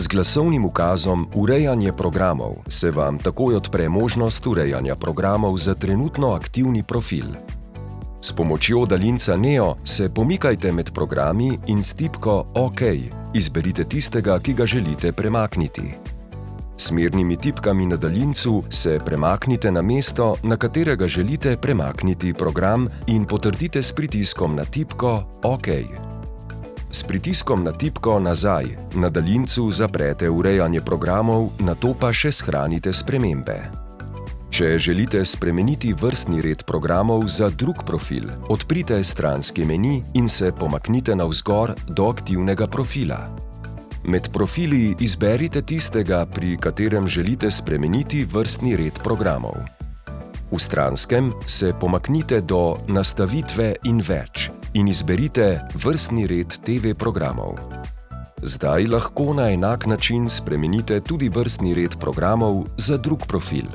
Z glasovnim ukazom Urejanje programov se vam takoj odpre možnost urejanja programov za trenutno aktivni profil. S pomočjo daljinca Neo se pomikajte med programi in s tipko OK izberite tistega, ki ga želite premakniti. S smernimi tipkami na daljincu se premaknite na mesto, na katerega želite premakniti program in potrdite s pritiskom na tipko OK. S pritiskom na tipko Nazaj na daljincu zaprete urejanje programov, nato pa še shranite spremembe. Če želite spremeniti vrstni red programov za drug profil, odprite stranski meni in se pomaknite navzgor do aktivnega profila. Med profili izberite tistega, pri katerem želite spremeniti vrstni red programov. V stranskem se pomaknite do Nastavitve in več in izberite vrstni red TV programov. Zdaj lahko na enak način spremenite tudi vrstni red programov za drug profil.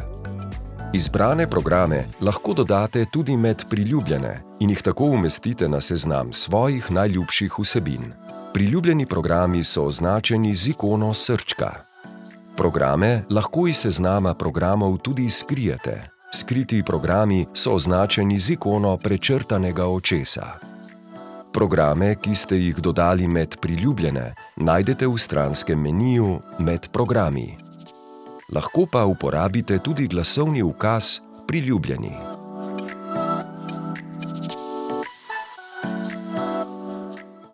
Izbrane programe lahko dodate tudi med priljubljene in jih tako umestite na seznam svojih najljubših vsebin. Priljubljeni programi so označeni z ikono srčka. Programe lahko iz seznama programov tudi skrijete. Skriti programi so označeni z ikono prečrtanega očesa. Programe, ki ste jih dodali med priljubljene, najdete v stranskem meniju med programi. Lahko pa uporabite tudi glasovni ukaz Priljubljeni.